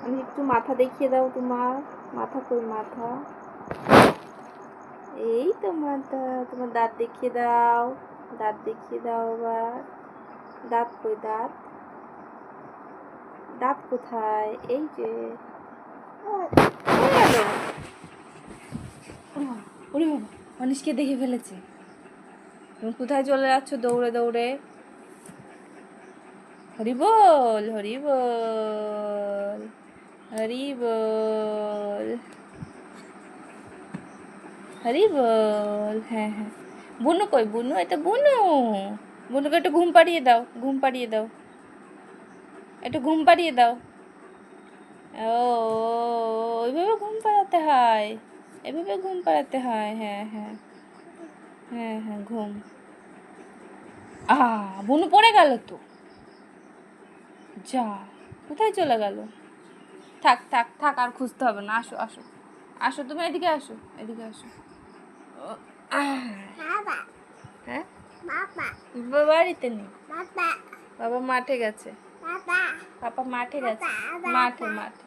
আমি একটু মাথা দেখিয়ে দাও তোমার। মাথা কই মাথা? এই তো মাথা। তোমার দাঁত দেখিয়ে দাও। দাঁত দেখিয়ে দাও আবার। দাঁত কই দাঁত? দাঁত কোথায়? এই যে। ওরে বাবা, অনিশকে দেখে ফেলেছে। তুমি কোথায় চলে যাচ্ছ দৌড়ে দৌড়ে? হরি বল, হরি বল, হরি বল, হরি বল। হ্যাঁ হ্যাঁ। বুনু কই? বুনু, এটা বুনু। বুনুকে একটু ঘুম পাড়িয়ে দাও, ঘুম পাড়িয়ে দাও, একটু ঘুম পাড়িয়ে দাও। ও, ওইভাবে ঘুম পাড়াতে হয়, এভাবে ঘুম পাড়াতে হয়। হ্যাঁ হ্যাঁ হ্যাঁ হ্যাঁ, ঘুম। বুনু পড়ে গেল তো। যা, কোথায় চলে গেল? থাক থাক থাক, আর খুঁজতে হবে না। আসো আসো আসো, তুমি এদিকে আসো, এদিকে আসো। হ্যাঁ, বাড়িতে নেই, বাবা মাঠে গেছে। পাপা মাঠে গেছে, মাঠে মাঠে।